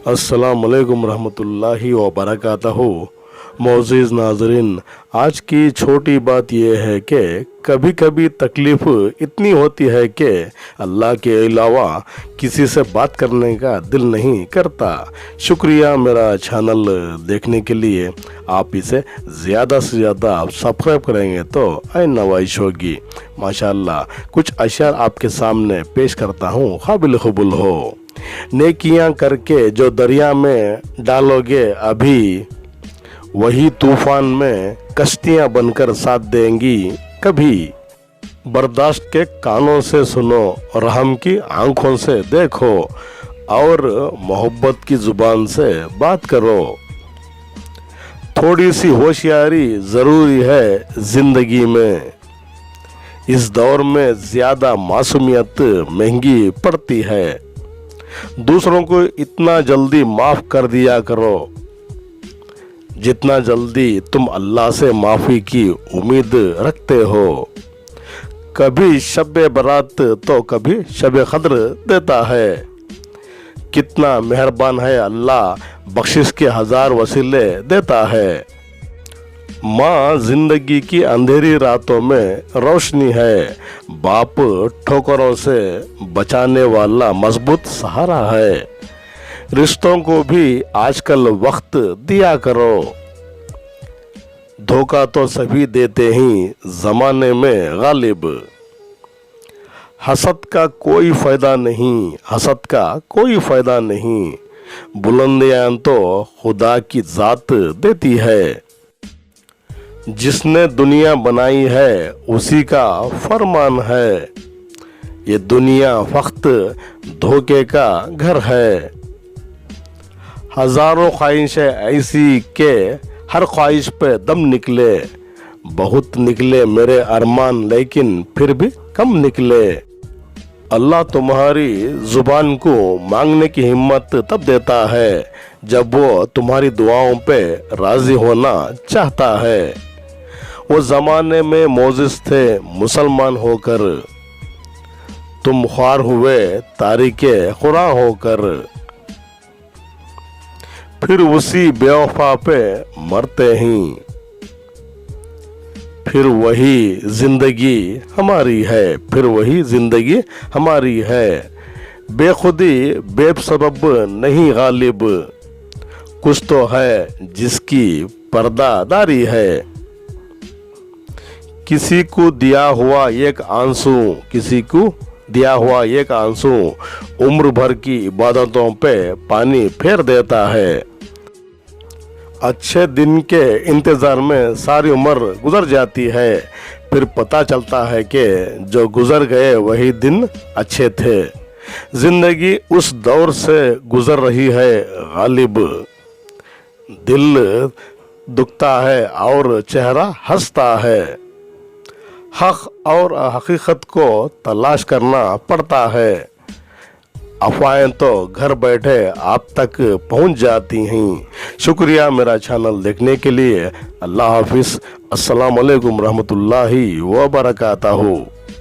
अस्सलाम वालेकुम रहमतुल्लाहि व बरकातहू। मोअज़्ज़िज़ नाज़रीन, आज की छोटी बात यह है कि कभी कभी तकलीफ़ इतनी होती है कि अल्लाह के अलावा किसी से बात करने का दिल नहीं करता। शुक्रिया मेरा चैनल देखने के लिए। आप इसे ज़्यादा से ज़्यादा आप सब्सक्राइब करेंगे तो नवाइश होगी। माशाअल्लाह कुछ अशआर आपके सामने पेश करता हूँ, काबिल क़बूल हो। नेकियां करके जो दरिया में डालोगे अभी, वही तूफान में कश्तियां बनकर साथ देंगी कभी। बर्दाश्त के कानों से सुनो, रहम की आंखों से देखो और मोहब्बत की जुबान से बात करो। थोड़ी सी होशियारी ज़रूरी है ज़िंदगी में। इस दौर में ज़्यादा मासूमियत महंगी पड़ती है। दूसरों को इतना जल्दी माफ़ कर दिया करो जितना जल्दी तुम अल्लाह से माफ़ी की उम्मीद रखते हो। कभी शब बरात तो कभी शब क़द्र देता है। कितना मेहरबान है अल्लाह, बख्शिश के हज़ार वसीले देता है। माँ ज़िंदगी की अंधेरी रातों में रोशनी है। बाप ठोकरों से बचाने वाला मजबूत सहारा है। रिश्तों को भी आजकल वक्त दिया करो। धोखा तो सभी देते ही ज़माने में गालिब। हसद का कोई फ़ायदा नहीं, हसद का कोई फ़ायदा नहीं। बुलंदियाँ तो खुदा की ज़ात देती है। जिसने दुनिया बनाई है उसी का फरमान है। ये दुनिया फक्त धोखे का घर है। हज़ारों ख्वाहिशें ऐसी के हर ख्वाहिश पे दम निकले। बहुत निकले मेरे अरमान लेकिन फिर भी कम निकले। अल्लाह तुम्हारी ज़ुबान को मांगने की हिम्मत तब देता है जब वो तुम्हारी दुआओं पे राज़ी होना चाहता है। वो ज़माने में मोजिज़ थे मुसलमान होकर, तुम ख्वार हुए तारीके कुरान होकर। फिर उसी बेवफा पे मरते ही, फिर वही ज़िंदगी हमारी है, फिर वही ज़िंदगी हमारी है। बेखुदी बेसबब नहीं गालिब, कुछ तो है जिसकी पर्दादारी है। किसी को दिया हुआ एक आंसू, किसी को दिया हुआ एक आंसू उम्र भर की इबादतों पे पानी फेर देता है। अच्छे दिन के इंतज़ार में सारी उम्र गुजर जाती है, फिर पता चलता है कि जो गुजर गए वही दिन अच्छे थे। ज़िंदगी उस दौर से गुजर रही है गालिब। दिल दुखता है और चेहरा हंसता है। हक़ और हकीकत को तलाश करना पड़ता है। अफवाहें तो घर बैठे आप तक पहुंच जाती हैं। शुक्रिया मेरा चैनल देखने के लिए। अल्लाह हाफिज़। अस्सलाम वालेकुम रहमतुल्लाहि व बरकातहू।